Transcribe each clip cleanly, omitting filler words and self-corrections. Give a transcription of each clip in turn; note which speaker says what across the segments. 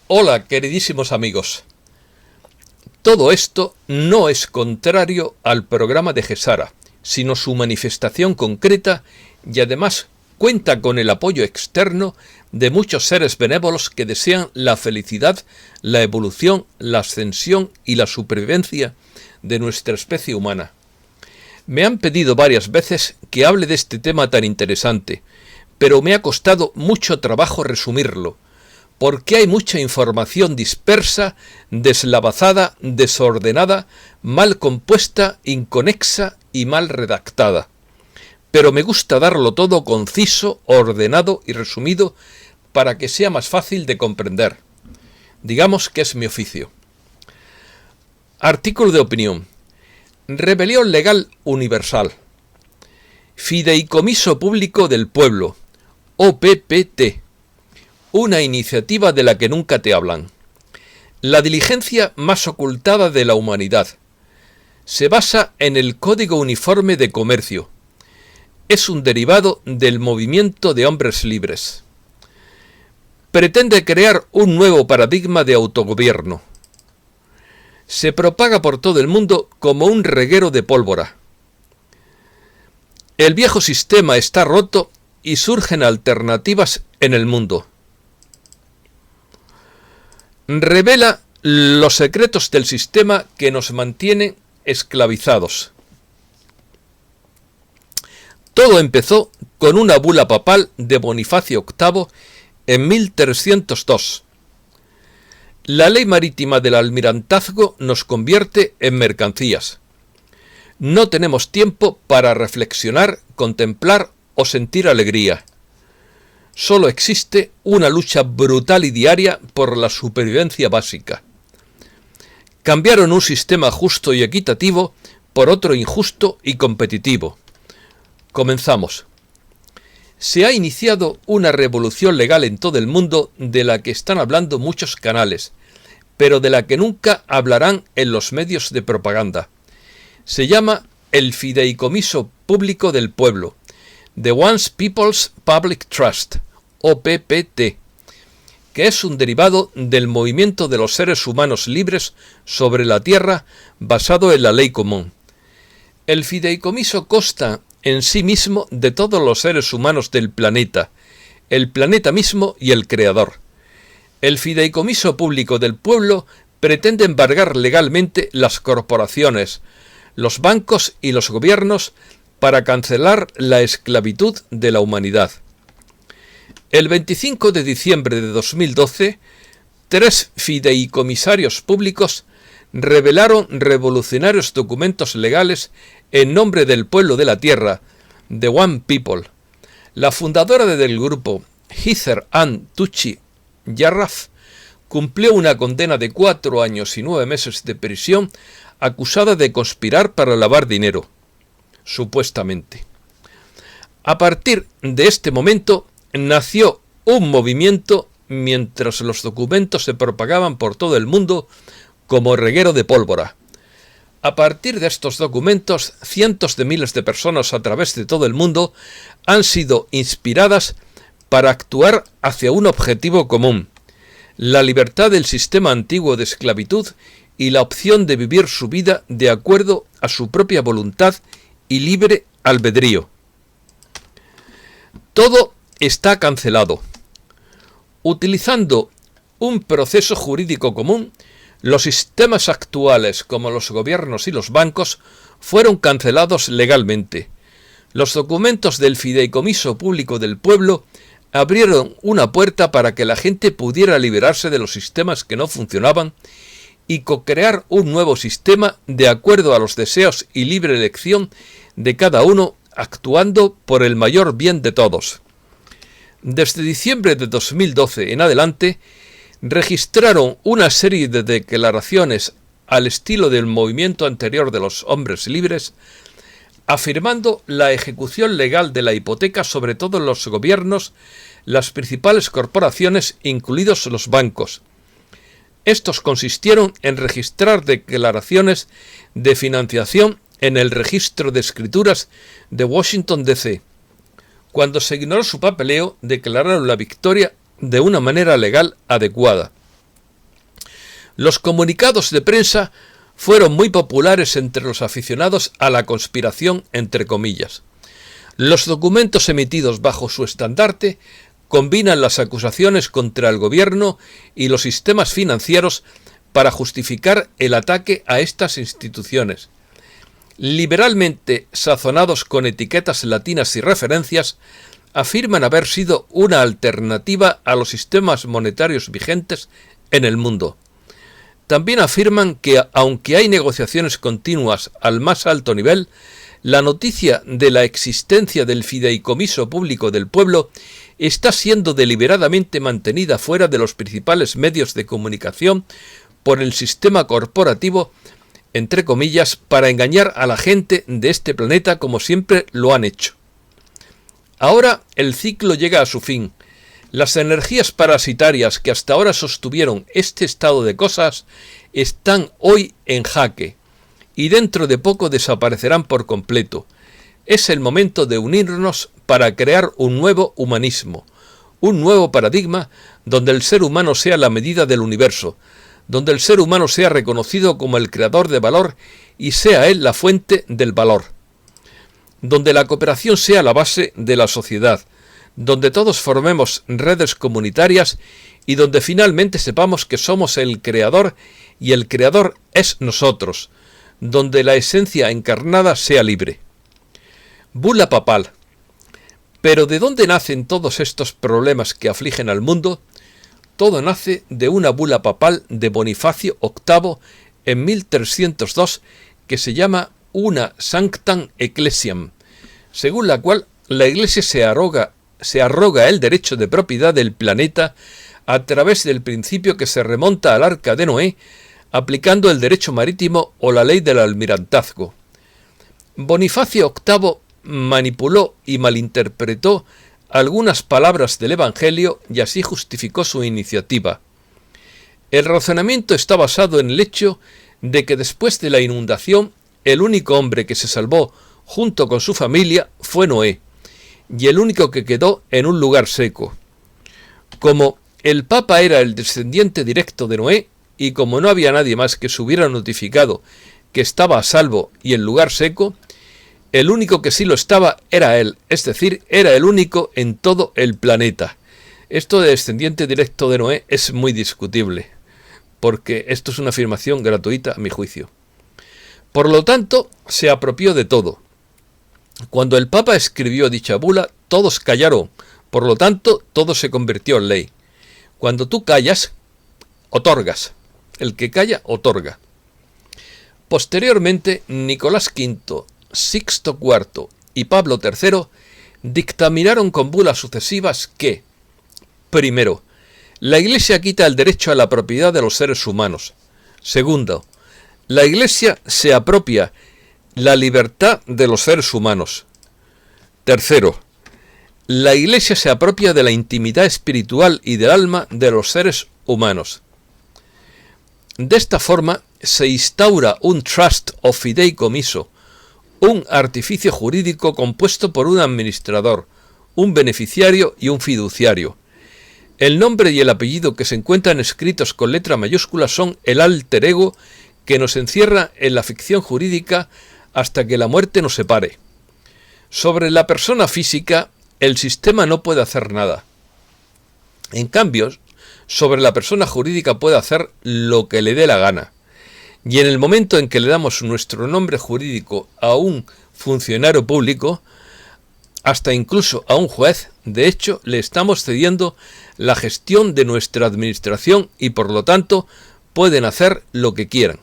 Speaker 1: Hola, queridísimos amigos. Todo esto no es contrario al programa de Gesara, sino su manifestación concreta y además cuenta con el apoyo externo de muchos seres benévolos que desean la felicidad, la evolución, la ascensión y la supervivencia de nuestra especie humana. Me han pedido varias veces que hable de este tema tan interesante, pero me ha costado mucho trabajo resumirlo, porque hay mucha información dispersa, deslavazada, desordenada, mal compuesta, inconexa y mal redactada. Pero me gusta darlo todo conciso, ordenado y resumido para que sea más fácil de comprender. Digamos que es mi oficio. Artículo de opinión. Rebelión legal universal. Fideicomiso público del pueblo. OPPT. Una iniciativa de la que nunca te hablan. La diligencia más ocultada de la humanidad. Se basa en el Código Uniforme de Comercio. Es un derivado del movimiento de hombres libres. Pretende crear un nuevo paradigma de autogobierno. Se propaga por todo el mundo como un reguero de pólvora. El viejo sistema está roto y surgen alternativas en el mundo. Revela los secretos del sistema que nos mantiene esclavizados. Todo empezó con una bula papal de Bonifacio VIII en 1302. La ley marítima del almirantazgo nos convierte en mercancías. No tenemos tiempo para reflexionar, contemplar o sentir alegría. Solo existe una lucha brutal y diaria por la supervivencia básica. Cambiaron un sistema justo y equitativo por otro injusto y competitivo. Comenzamos. Se ha iniciado una revolución legal en todo el mundo de la que están hablando muchos canales, pero de la que nunca hablarán en los medios de propaganda. Se llama el Fideicomiso Público del Pueblo, The Once People's Public Trust, OPPT, que es un derivado del movimiento de los seres humanos libres sobre la tierra basado en la ley común. El fideicomiso consta en sí mismo de todos los seres humanos del planeta, el planeta mismo y el creador. El fideicomiso público del pueblo pretende embargar legalmente las corporaciones, los bancos y los gobiernos para cancelar la esclavitud de la humanidad. El 25 de diciembre de 2012, 3 fideicomisarios públicos revelaron revolucionarios documentos legales en nombre del pueblo de la tierra, The One People. La fundadora del grupo, Heather Ann Tucci Jarraf, cumplió una condena de 4 años y 9 meses de prisión acusada de conspirar para lavar dinero, supuestamente. A partir de este momento nació un movimiento mientras los documentos se propagaban por todo el mundo como reguero de pólvora. A partir de estos documentos, cientos de miles de personas a través de todo el mundo han sido inspiradas para actuar hacia un objetivo común: la libertad del sistema antiguo de esclavitud y la opción de vivir su vida de acuerdo a su propia voluntad y libre albedrío. Todo está cancelado. Utilizando un proceso jurídico común, los sistemas actuales, como los gobiernos y los bancos, fueron cancelados legalmente. Los documentos del Fideicomiso Público del Pueblo abrieron una puerta para que la gente pudiera liberarse de los sistemas que no funcionaban y co-crear un nuevo sistema de acuerdo a los deseos y libre elección de cada uno, actuando por el mayor bien de todos. Desde diciembre de 2012 en adelante, registraron una serie de declaraciones al estilo del movimiento anterior de los hombres libres, afirmando la ejecución legal de la hipoteca sobre todos los gobiernos, las principales corporaciones, incluidos los bancos. Estos consistieron en registrar declaraciones de financiación en el registro de escrituras de Washington, D.C. Cuando se ignoró su papeleo, declararon la victoria de una manera legal adecuada. Los comunicados de prensa fueron muy populares entre los aficionados a la conspiración, entre comillas. Los documentos emitidos bajo su estandarte combinan las acusaciones contra el gobierno y los sistemas financieros para justificar el ataque a estas instituciones. Liberalmente sazonados con etiquetas latinas y referencias, afirman haber sido una alternativa a los sistemas monetarios vigentes en el mundo. También afirman que, aunque hay negociaciones continuas al más alto nivel, la noticia de la existencia del fideicomiso público del pueblo está siendo deliberadamente mantenida fuera de los principales medios de comunicación por el sistema corporativo, entre comillas, para engañar a la gente de este planeta como siempre lo han hecho. Ahora el ciclo llega a su fin. Las energías parasitarias que hasta ahora sostuvieron este estado de cosas están hoy en jaque y dentro de poco desaparecerán por completo. Es el momento de unirnos para crear un nuevo humanismo, un nuevo paradigma donde el ser humano sea la medida del universo, donde el ser humano sea reconocido como el creador de valor y sea él la fuente del valor, donde la cooperación sea la base de la sociedad, donde todos formemos redes comunitarias y donde finalmente sepamos que somos el creador y el creador es nosotros, donde la esencia encarnada sea libre. Bula papal. Pero ¿de dónde nacen todos estos problemas que afligen al mundo? Todo nace de una bula papal de Bonifacio VIII en 1302 que se llama una Sanctam Ecclesiam, según la cual la Iglesia se arroga el derecho de propiedad del planeta a través del principio que se remonta al Arca de Noé, aplicando el derecho marítimo o la ley del almirantazgo. Bonifacio VIII manipuló y malinterpretó algunas palabras del Evangelio y así justificó su iniciativa. El razonamiento está basado en el hecho de que después de la inundación, el único hombre que se salvó junto con su familia fue Noé, y el único que quedó en un lugar seco. Como el Papa era el descendiente directo de Noé, y como no había nadie más que se hubiera notificado que estaba a salvo y en lugar seco, el único que sí lo estaba era él, es decir, era el único en todo el planeta. Esto de descendiente directo de Noé es muy discutible, porque esto es una afirmación gratuita a mi juicio. Por lo tanto, se apropió de todo. Cuando el Papa escribió dicha bula, todos callaron, por lo tanto, todo se convirtió en ley. Cuando tú callas, otorgas. El que calla, otorga. Posteriormente, Nicolás V, Sixto IV y Pablo III dictaminaron con bulas sucesivas que, primero, la Iglesia quita el derecho a la propiedad de los seres humanos. Segundo, la Iglesia se apropia la libertad de los seres humanos. Tercero, la Iglesia se apropia de la intimidad espiritual y del alma de los seres humanos. De esta forma se instaura un trust o fideicomiso, un artificio jurídico compuesto por un administrador, un beneficiario y un fiduciario. El nombre y el apellido que se encuentran escritos con letra mayúscula son el alter ego que nos encierra en la ficción jurídica hasta que la muerte nos separe. Sobre la persona física, el sistema no puede hacer nada. En cambio, sobre la persona jurídica puede hacer lo que le dé la gana. Y en el momento en que le damos nuestro nombre jurídico a un funcionario público, hasta incluso a un juez, de hecho, le estamos cediendo la gestión de nuestra administración y por lo tanto pueden hacer lo que quieran.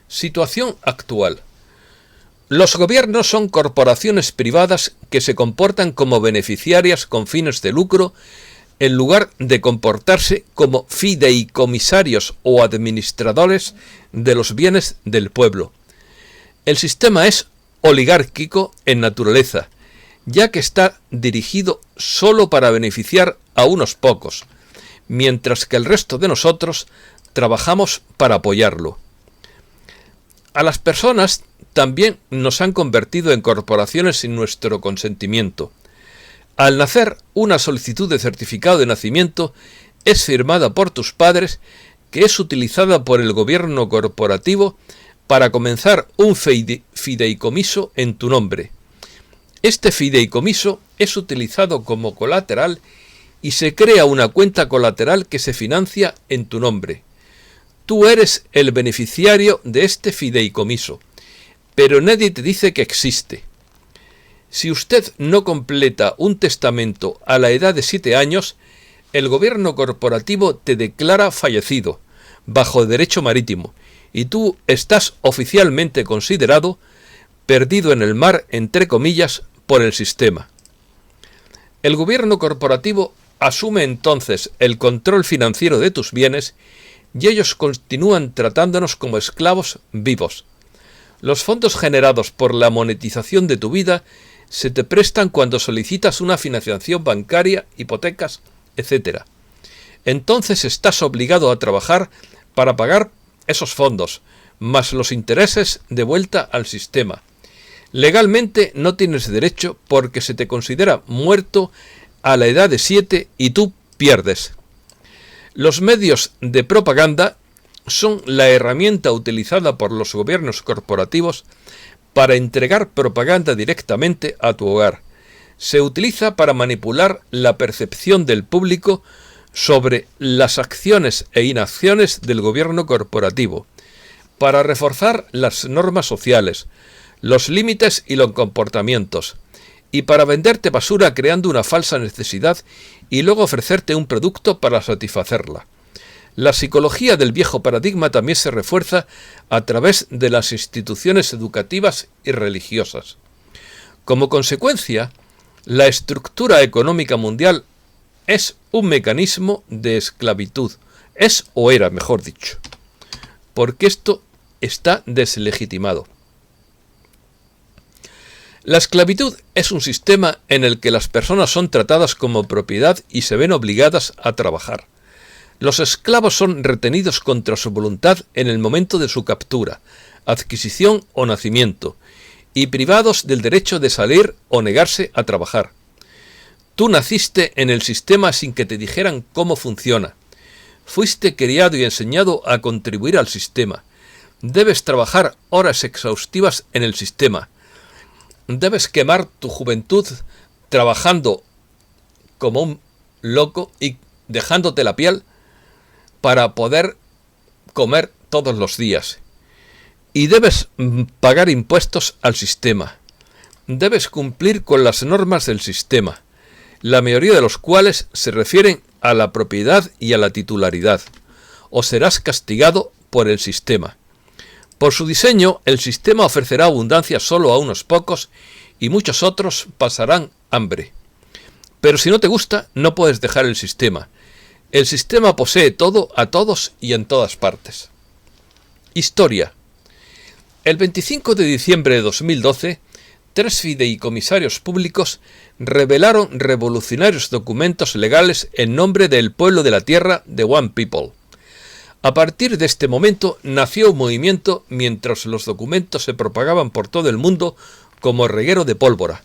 Speaker 1: Situación actual. Los gobiernos son corporaciones privadas que se comportan como beneficiarias con fines de lucro en lugar de comportarse como fideicomisarios o administradores de los bienes del pueblo. El sistema es oligárquico en naturaleza, ya que está dirigido solo para beneficiar a unos pocos, mientras que el resto de nosotros trabajamos para apoyarlo. A las personas también nos han convertido en corporaciones sin nuestro consentimiento. Al nacer, una solicitud de certificado de nacimiento es firmada por tus padres que es utilizada por el gobierno corporativo para comenzar un fideicomiso en tu nombre. Este fideicomiso es utilizado como colateral y se crea una cuenta colateral que se financia en tu nombre. Tú eres el beneficiario de este fideicomiso, pero nadie te dice que existe. Si usted no completa un testamento a la edad de 7 años, el gobierno corporativo te declara fallecido, bajo derecho marítimo, y tú estás oficialmente considerado perdido en el mar, entre comillas, por el sistema. El gobierno corporativo asume entonces el control financiero de tus bienes y ellos continúan tratándonos como esclavos vivos. Los fondos generados por la monetización de tu vida se te prestan cuando solicitas una financiación bancaria, hipotecas, etc. Entonces estás obligado a trabajar para pagar esos fondos, más los intereses de vuelta al sistema. Legalmente no tienes derecho porque se te considera muerto a la edad de 7 y tú pierdes. Los medios de propaganda son la herramienta utilizada por los gobiernos corporativos para entregar propaganda directamente a tu hogar. Se utiliza para manipular la percepción del público sobre las acciones e inacciones del gobierno corporativo, para reforzar las normas sociales, los límites y los comportamientos, y para venderte basura creando una falsa necesidad y luego ofrecerte un producto para satisfacerla. La psicología del viejo paradigma también se refuerza a través de las instituciones educativas y religiosas. Como consecuencia, la estructura económica mundial es un mecanismo de esclavitud, es o era, mejor dicho, porque esto está deslegitimado. La esclavitud es un sistema en el que las personas son tratadas como propiedad y se ven obligadas a trabajar. Los esclavos son retenidos contra su voluntad en el momento de su captura, adquisición o nacimiento, y privados del derecho de salir o negarse a trabajar. Tú naciste en el sistema sin que te dijeran cómo funciona. Fuiste criado y enseñado a contribuir al sistema. Debes trabajar horas exhaustivas en el sistema. Debes quemar tu juventud trabajando como un loco y dejándote la piel para poder comer todos los días. Y debes pagar impuestos al sistema. Debes cumplir con las normas del sistema, la mayoría de los cuales se refieren a la propiedad y a la titularidad, o serás castigado por el sistema. Por su diseño, el sistema ofrecerá abundancia solo a unos pocos y muchos otros pasarán hambre. Pero si no te gusta, no puedes dejar el sistema. El sistema posee todo a todos y en todas partes. Historia. El 25 de diciembre de 2012, 3 fideicomisarios públicos revelaron revolucionarios documentos legales en nombre del pueblo de la tierra de One People. A partir de este momento nació un movimiento mientras los documentos se propagaban por todo el mundo como reguero de pólvora.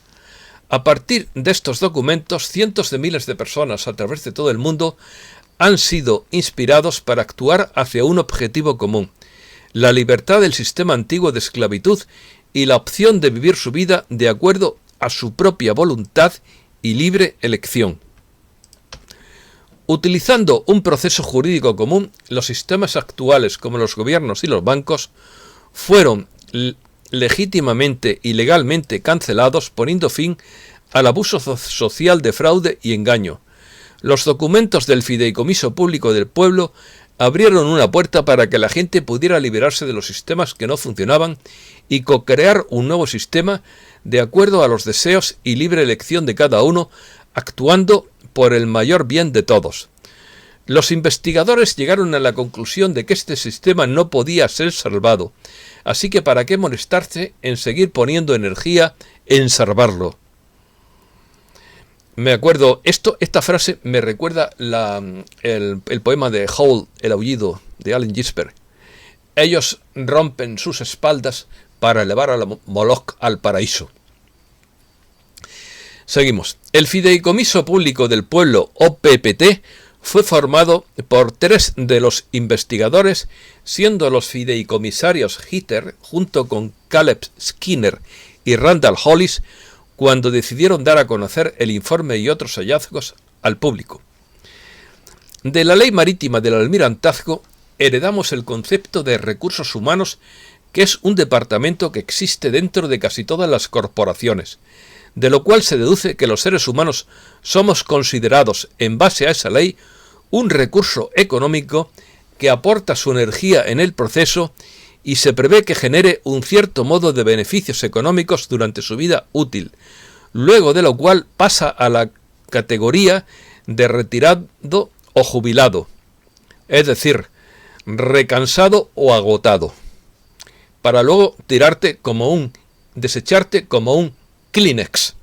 Speaker 1: A partir de estos documentos, cientos de miles de personas a través de todo el mundo han sido inspirados para actuar hacia un objetivo común: la libertad del sistema antiguo de esclavitud y la opción de vivir su vida de acuerdo a su propia voluntad y libre elección. Utilizando un proceso jurídico común, los sistemas actuales, como los gobiernos y los bancos, fueron legítimamente y legalmente cancelados, poniendo fin al abuso social de fraude y engaño. Los documentos del Fideicomiso Público del Pueblo abrieron una puerta para que la gente pudiera liberarse de los sistemas que no funcionaban y co-crear un nuevo sistema de acuerdo a los deseos y libre elección de cada uno, actuando por el mayor bien de todos. Los investigadores llegaron a la conclusión de que este sistema no podía ser salvado, así que ¿para qué molestarse en seguir poniendo energía en salvarlo? Me acuerdo, esta frase me recuerda el poema de Howl, El aullido, de Allen Ginsberg. Ellos rompen sus espaldas para elevar a Moloch al paraíso. Seguimos. El Fideicomiso Público del Pueblo, OPPT, fue formado por 3 de los investigadores, siendo los fideicomisarios Heather, junto con Caleb Skinner y Randall Hollis, cuando decidieron dar a conocer el informe y otros hallazgos al público. De la Ley Marítima del Almirantazgo heredamos el concepto de recursos humanos, que es un departamento que existe dentro de casi todas las corporaciones, de lo cual se deduce que los seres humanos somos considerados, en base a esa ley, un recurso económico que aporta su energía en el proceso y se prevé que genere un cierto modo de beneficios económicos durante su vida útil, luego de lo cual pasa a la categoría de retirado o jubilado, es decir, recansado o agotado, para luego desecharte como un Kleenex.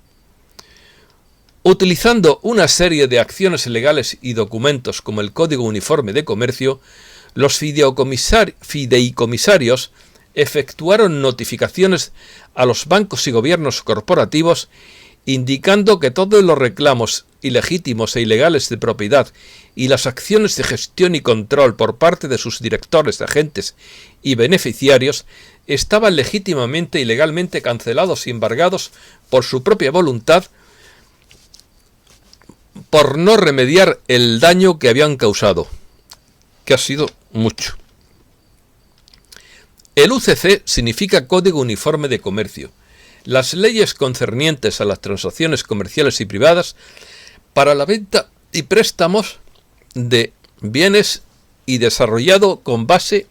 Speaker 1: Utilizando una serie de acciones legales y documentos como el Código Uniforme de Comercio, los fideicomisarios efectuaron notificaciones a los bancos y gobiernos corporativos indicando que todos los reclamos ilegítimos e ilegales de propiedad y las acciones de gestión y control por parte de sus directores, agentes y beneficiarios estaban legítimamente y legalmente cancelados y embargados por su propia voluntad, por no remediar el daño que habían causado, que ha sido mucho. El UCC significa Código Uniforme de Comercio. Las leyes concernientes a las transacciones comerciales y privadas para la venta y préstamos de bienes y desarrollado con base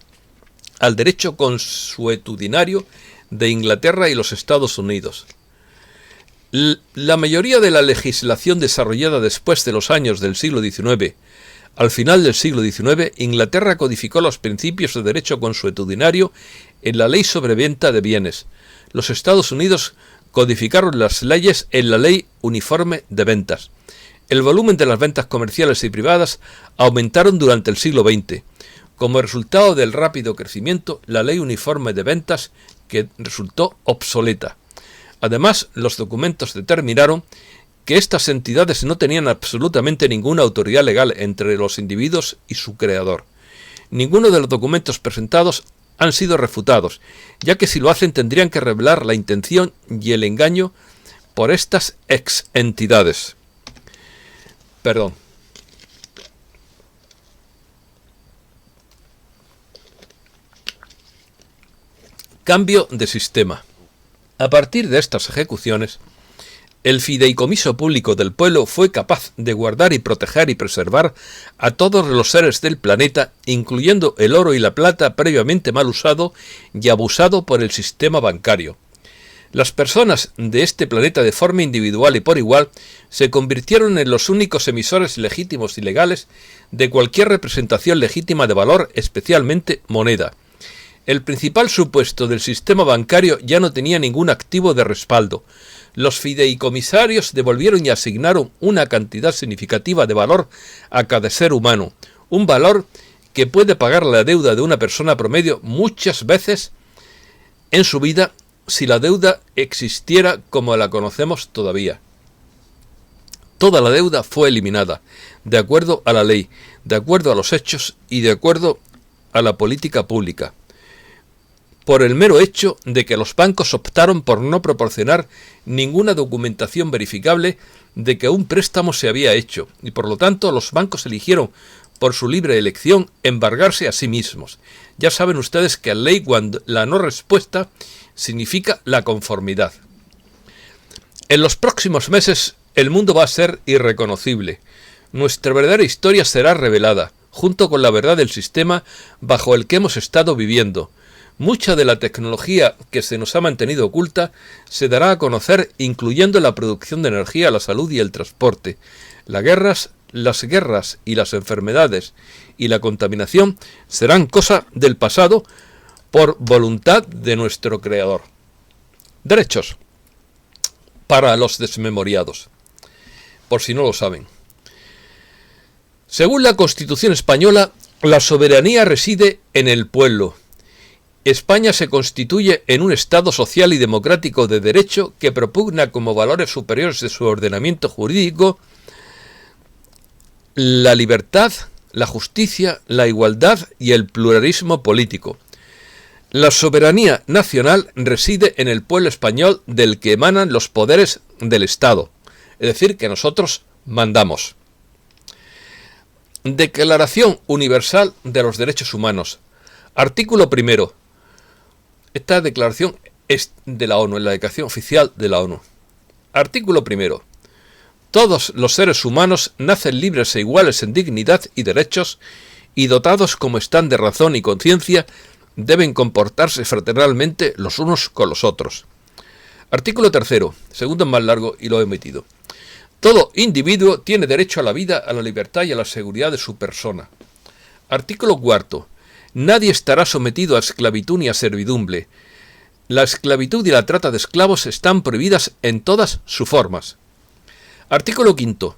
Speaker 1: al derecho consuetudinario de Inglaterra y los Estados Unidos. La mayoría de la legislación desarrollada después de los años del siglo XIX, al final del siglo XIX, Inglaterra codificó los principios de derecho consuetudinario en la Ley sobre Venta de Bienes. Los Estados Unidos codificaron las leyes en la Ley Uniforme de Ventas. El volumen de las ventas comerciales y privadas aumentaron durante el siglo XX. Como resultado del rápido crecimiento, la Ley Uniforme de Ventas que resultó obsoleta. Además, los documentos determinaron que estas entidades no tenían absolutamente ninguna autoridad legal entre los individuos y su creador. Ninguno de los documentos presentados han sido refutados, ya que si lo hacen tendrían que revelar la intención y el engaño por estas ex-entidades. Perdón. Cambio de sistema. A partir de estas ejecuciones, el fideicomiso público del pueblo fue capaz de guardar y proteger y preservar a todos los seres del planeta, incluyendo el oro y la plata previamente mal usado y abusado por el sistema bancario. Las personas de este planeta de forma individual y por igual se convirtieron en los únicos emisores legítimos y legales de cualquier representación legítima de valor, especialmente moneda. El principal supuesto del sistema bancario ya no tenía ningún activo de respaldo. Los fideicomisarios devolvieron y asignaron una cantidad significativa de valor a cada ser humano, un valor que puede pagar la deuda de una persona promedio muchas veces en su vida si la deuda existiera como la conocemos todavía. Toda la deuda fue eliminada, de acuerdo a la ley, de acuerdo a los hechos y de acuerdo a la política pública, por el mero hecho de que los bancos optaron por no proporcionar ninguna documentación verificable de que un préstamo se había hecho, y por lo tanto los bancos eligieron por su libre elección embargarse a sí mismos. Ya saben ustedes que la ley cuando la no respuesta significa la conformidad. En los próximos meses el mundo va a ser irreconocible. Nuestra verdadera historia será revelada, junto con la verdad del sistema bajo el que hemos estado viviendo. Mucha de la tecnología que se nos ha mantenido oculta se dará a conocer, incluyendo la producción de energía, la salud y el transporte. Las guerras y las enfermedades y la contaminación serán cosa del pasado por voluntad de nuestro Creador. Derechos para los desmemoriados, por si no lo saben. Según la Constitución española, la soberanía reside en el pueblo. España se constituye en un Estado social y democrático de derecho que propugna como valores superiores de su ordenamiento jurídico la libertad, la justicia, la igualdad y el pluralismo político. La soberanía nacional reside en el pueblo español, del que emanan los poderes del Estado, es decir, que nosotros mandamos. Declaración Universal de los Derechos Humanos. Artículo 1. Esta declaración es de la ONU, es la declaración oficial de la ONU. Artículo 1. Todos los seres humanos nacen libres e iguales en dignidad y derechos, y dotados como están de razón y conciencia, deben comportarse fraternalmente los unos con los otros. Artículo 3. Segundo es más largo y lo he omitido. Todo individuo tiene derecho a la vida, a la libertad y a la seguridad de su persona. Artículo 4. Nadie estará sometido a esclavitud ni a servidumbre. La esclavitud y la trata de esclavos están prohibidas en todas sus formas. Artículo 5.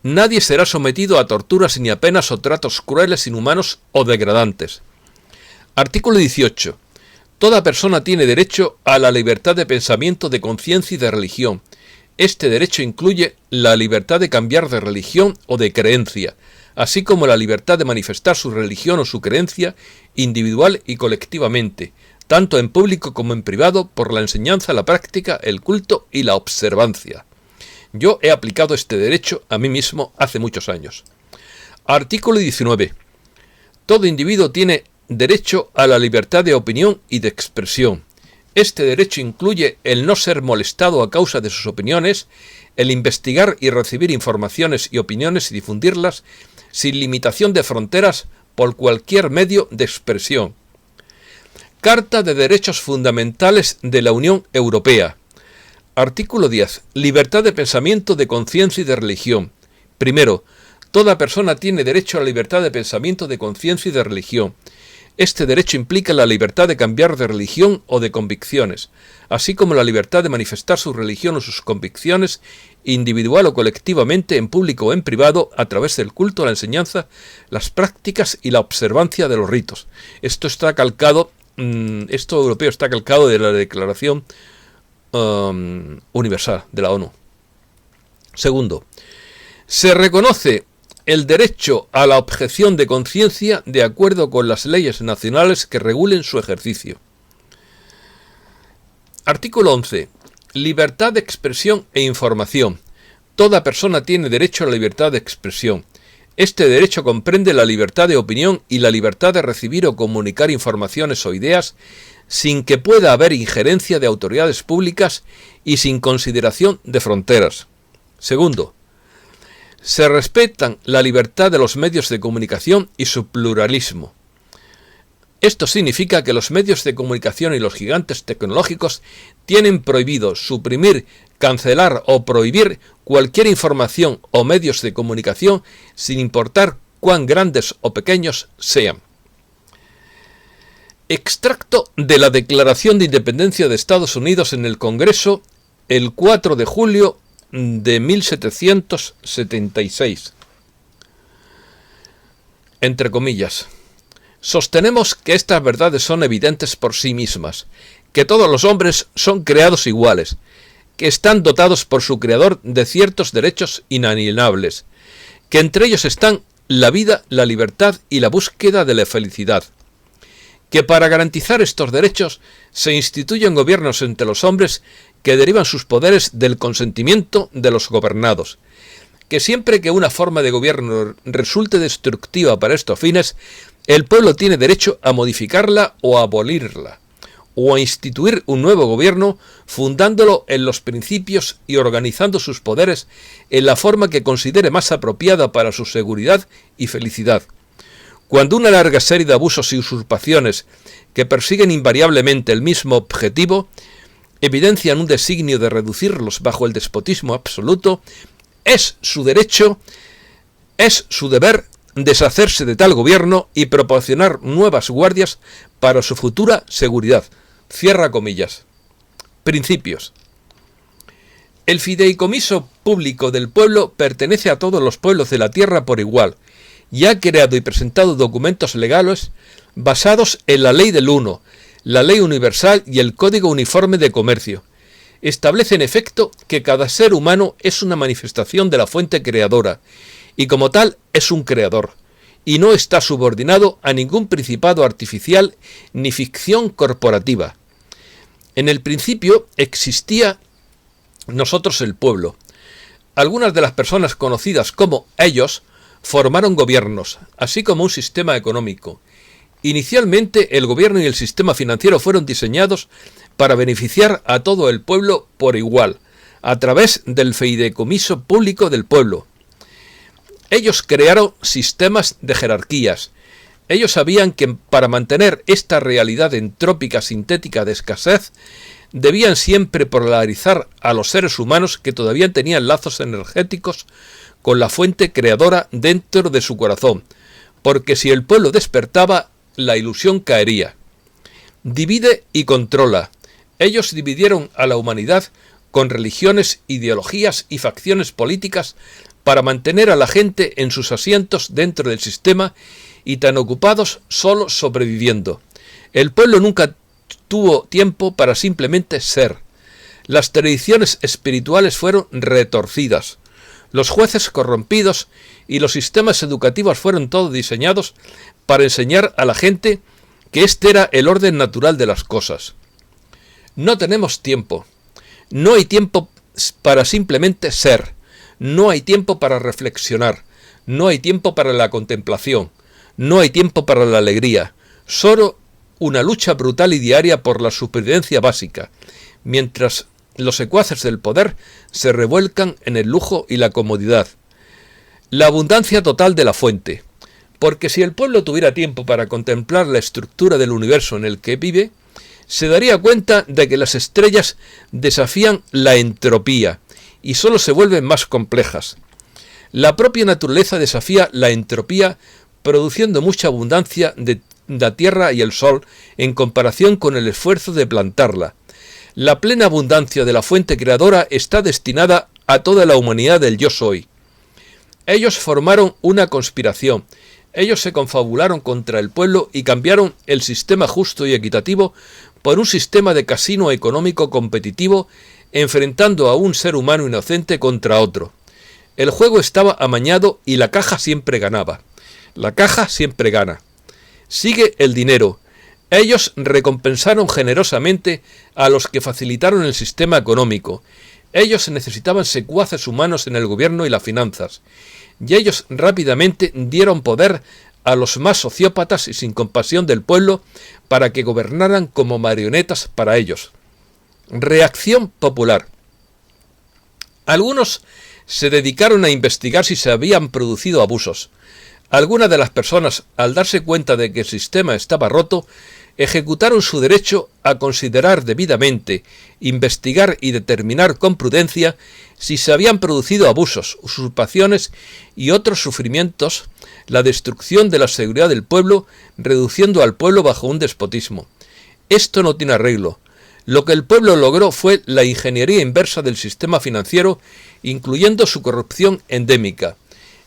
Speaker 1: Nadie será sometido a torturas ni a penas o tratos crueles, inhumanos o degradantes. Artículo 18. Toda persona tiene derecho a la libertad de pensamiento, de conciencia y de religión. Este derecho incluye la libertad de cambiar de religión o de creencia, así como la libertad de manifestar su religión o su creencia individual y colectivamente, tanto en público como en privado, por la enseñanza, la práctica, el culto y la observancia. Yo he aplicado este derecho a mí mismo hace muchos años. Artículo 19. Todo individuo tiene derecho a la libertad de opinión y de expresión. Este derecho incluye el no ser molestado a causa de sus opiniones, el investigar y recibir informaciones y opiniones y difundirlas sin limitación de fronteras por cualquier medio de expresión. Carta de Derechos Fundamentales de la Unión Europea. Artículo 10. Libertad de pensamiento, de conciencia y de religión. Primero, toda persona tiene derecho a la libertad de pensamiento, de conciencia y de religión. Este derecho implica la libertad de cambiar de religión o de convicciones, así como la libertad de manifestar su religión o sus convicciones individual o colectivamente, en público o en privado, a través del culto, la enseñanza, las prácticas y la observancia de los ritos. Esto europeo está calcado de la Declaración Universal de la ONU. Segundo, se reconoce el derecho a la objeción de conciencia de acuerdo con las leyes nacionales que regulen su ejercicio. Artículo 11. Libertad de expresión e información. Toda persona tiene derecho a la libertad de expresión. Este derecho comprende la libertad de opinión y la libertad de recibir o comunicar informaciones o ideas sin que pueda haber injerencia de autoridades públicas y sin consideración de fronteras. Segundo, se respetan la libertad de los medios de comunicación y su pluralismo. Esto significa que los medios de comunicación y los gigantes tecnológicos tienen prohibido suprimir, cancelar o prohibir cualquier información o medios de comunicación sin importar cuán grandes o pequeños sean. Extracto de la Declaración de Independencia de Estados Unidos en el Congreso el 4 de julio de 1776. Entre comillas. Sostenemos que estas verdades son evidentes por sí mismas, que todos los hombres son creados iguales, que están dotados por su Creador de ciertos derechos inalienables, que entre ellos están la vida, la libertad y la búsqueda de la felicidad, que para garantizar estos derechos se instituyen gobiernos entre los hombres que derivan sus poderes del consentimiento de los gobernados, que siempre que una forma de gobierno resulte destructiva para estos fines, el pueblo tiene derecho a modificarla o a abolirla, o a instituir un nuevo gobierno fundándolo en los principios y organizando sus poderes en la forma que considere más apropiada para su seguridad y felicidad. Cuando una larga serie de abusos y usurpaciones que persiguen invariablemente el mismo objetivo evidencian un designio de reducirlos bajo el despotismo absoluto, es su derecho, es su deber deshacerse de tal gobierno y proporcionar nuevas guardias para su futura seguridad. Cierra comillas. Principios. El fideicomiso público del pueblo pertenece a todos los pueblos de la tierra por igual, y ha creado y presentado documentos legales basados en la Ley del Uno, la Ley Universal y el Código Uniforme de Comercio. Establece en efecto que cada ser humano es una manifestación de la fuente creadora y como tal es un creador, y no está subordinado a ningún principado artificial ni ficción corporativa. En el principio existía nosotros el pueblo. Algunas de las personas conocidas como ellos formaron gobiernos, así como un sistema económico. Inicialmente el gobierno y el sistema financiero fueron diseñados para beneficiar a todo el pueblo por igual, a través del fideicomiso público del pueblo. Ellos crearon sistemas de jerarquías. Ellos sabían que para mantener esta realidad entrópica sintética de escasez, debían siempre polarizar a los seres humanos que todavía tenían lazos energéticos con la fuente creadora dentro de su corazón, porque si el pueblo despertaba, la ilusión caería. Divide y controla. Ellos dividieron a la humanidad con religiones, ideologías y facciones políticas para mantener a la gente en sus asientos dentro del sistema y tan ocupados solo sobreviviendo. El pueblo nunca tuvo tiempo para simplemente ser. Las tradiciones espirituales fueron retorcidas, los jueces corrompidos y los sistemas educativos fueron todos diseñados para enseñar a la gente que este era el orden natural de las cosas. No tenemos tiempo. No hay tiempo para simplemente ser. No hay tiempo para reflexionar. No hay tiempo para la contemplación. No hay tiempo para la alegría. Solo una lucha brutal y diaria por la supervivencia básica, mientras los secuaces del poder se revuelcan en el lujo y la comodidad. La abundancia total de la fuente. Porque si el pueblo tuviera tiempo para contemplar la estructura del universo en el que vive, se daría cuenta de que las estrellas desafían la entropía y solo se vuelven más complejas. La propia naturaleza desafía la entropía, produciendo mucha abundancia de la tierra y el sol en comparación con el esfuerzo de plantarla. La plena abundancia de la fuente creadora está destinada a toda la humanidad del yo soy. Ellos formaron una conspiración. Ellos se confabularon contra el pueblo y cambiaron el sistema justo y equitativo por un sistema de casino económico competitivo, enfrentando a un ser humano inocente contra otro. El juego estaba amañado y la caja siempre ganaba. La caja siempre gana. Sigue el dinero. Ellos recompensaron generosamente a los que facilitaron el sistema económico. Ellos necesitaban secuaces humanos en el gobierno y las finanzas. Y ellos rápidamente dieron poder a los más sociópatas y sin compasión del pueblo para que gobernaran como marionetas para ellos. Reacción popular. Algunos se dedicaron a investigar si se habían producido abusos. Algunas de las personas, al darse cuenta de que el sistema estaba roto, ejecutaron su derecho a considerar debidamente, investigar y determinar con prudencia si se habían producido abusos, usurpaciones y otros sufrimientos, la destrucción de la seguridad del pueblo, reduciendo al pueblo bajo un despotismo. Esto no tiene arreglo. Lo que el pueblo logró fue la ingeniería inversa del sistema financiero, incluyendo su corrupción endémica.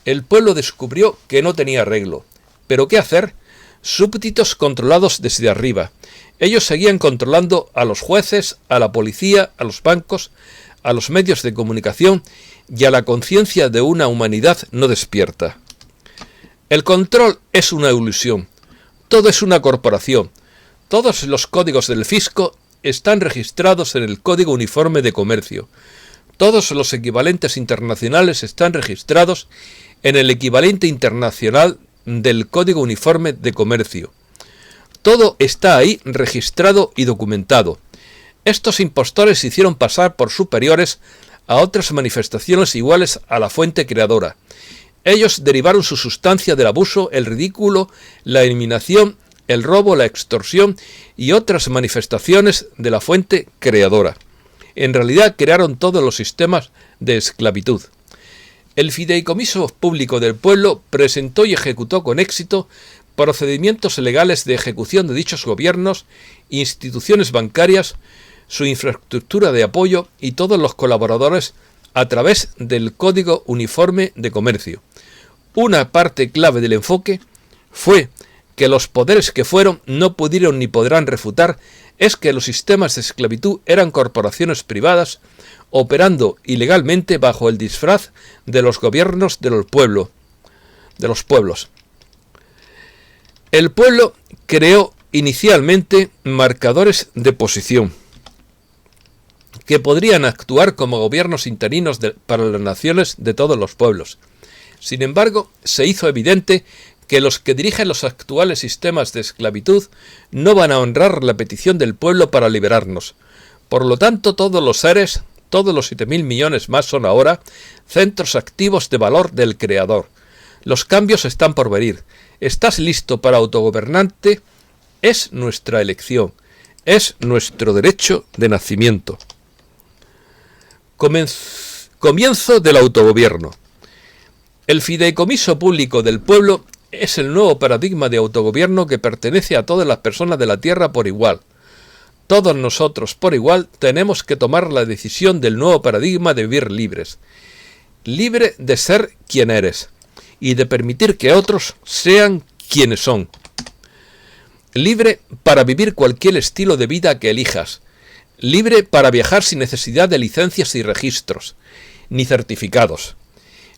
Speaker 1: El pueblo descubrió que no tenía arreglo. ¿Pero qué hacer? Súbditos controlados desde arriba. Ellos seguían controlando a los jueces, a la policía, a los bancos, a los medios de comunicación y a la conciencia de una humanidad no despierta. El control es una ilusión. Todo es una corporación. Todos los códigos del fisco están registrados en el Código Uniforme de Comercio. Todos los equivalentes internacionales están registrados en el equivalente internacional del Código Uniforme de Comercio. Todo está ahí registrado y documentado. Estos impostores se hicieron pasar por superiores a otras manifestaciones iguales a la fuente creadora. Ellos derivaron su sustancia del abuso, el ridículo, la eliminación, el robo, la extorsión y otras manifestaciones de la fuente creadora. En realidad crearon todos los sistemas de esclavitud. El Fideicomiso Público del Pueblo presentó y ejecutó con éxito procedimientos legales de ejecución de dichos gobiernos, instituciones bancarias, su infraestructura de apoyo y todos los colaboradores a través del Código Uniforme de Comercio. Una parte clave del enfoque fue que los poderes que fueron no pudieron ni podrán refutar es que los sistemas de esclavitud eran corporaciones privadas operando ilegalmente bajo el disfraz de los gobiernos del pueblo. de los pueblos. El pueblo creó inicialmente marcadores de posición que podrían actuar como gobiernos interinos para las naciones de todos los pueblos. Sin embargo, se hizo evidente que los que dirigen los actuales sistemas de esclavitud no van a honrar la petición del pueblo para liberarnos. Por lo tanto, todos los seres, todos los 7.000 millones más son ahora centros activos de valor del Creador. Los cambios están por venir. ¿Estás listo para autogobernarte? Es nuestra elección. Es nuestro derecho de nacimiento. Comienzo del autogobierno. El fideicomiso público del pueblo es el nuevo paradigma de autogobierno que pertenece a todas las personas de la tierra por igual. Todos nosotros por igual tenemos que tomar la decisión del nuevo paradigma de vivir libres. Libre de ser quien eres y de permitir que otros sean quienes son. Libre para vivir cualquier estilo de vida que elijas. Libre para viajar sin necesidad de licencias y registros, ni certificados.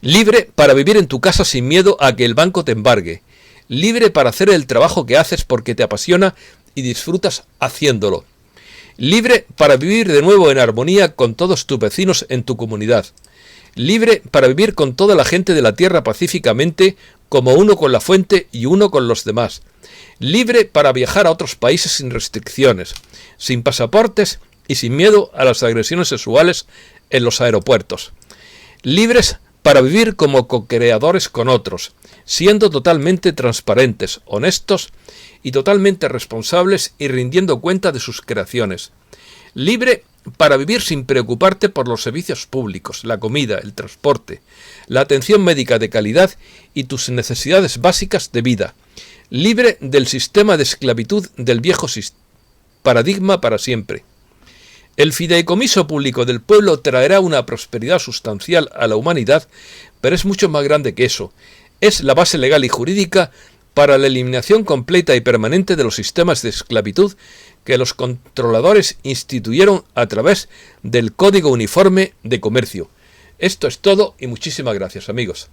Speaker 1: Libre para vivir en tu casa sin miedo a que el banco te embargue. Libre para hacer el trabajo que haces porque te apasiona y disfrutas haciéndolo. Libre para vivir de nuevo en armonía con todos tus vecinos en tu comunidad. Libre para vivir con toda la gente de la tierra pacíficamente, como uno con la fuente y uno con los demás. Libre para viajar a otros países sin restricciones, sin pasaportes y sin miedo a las agresiones sexuales en los aeropuertos. Libres para vivir como co-creadores con otros, siendo totalmente transparentes, honestos y totalmente responsables y rindiendo cuenta de sus creaciones. Libre para vivir sin preocuparte por los servicios públicos, la comida, el transporte, la atención médica de calidad y tus necesidades básicas de vida. Libre del sistema de esclavitud del viejo paradigma para siempre. El fideicomiso público del pueblo traerá una prosperidad sustancial a la humanidad, pero es mucho más grande que eso. Es la base legal y jurídica para la eliminación completa y permanente de los sistemas de esclavitud que los controladores instituyeron a través del Código Uniforme de Comercio. Esto es todo y muchísimas gracias, amigos.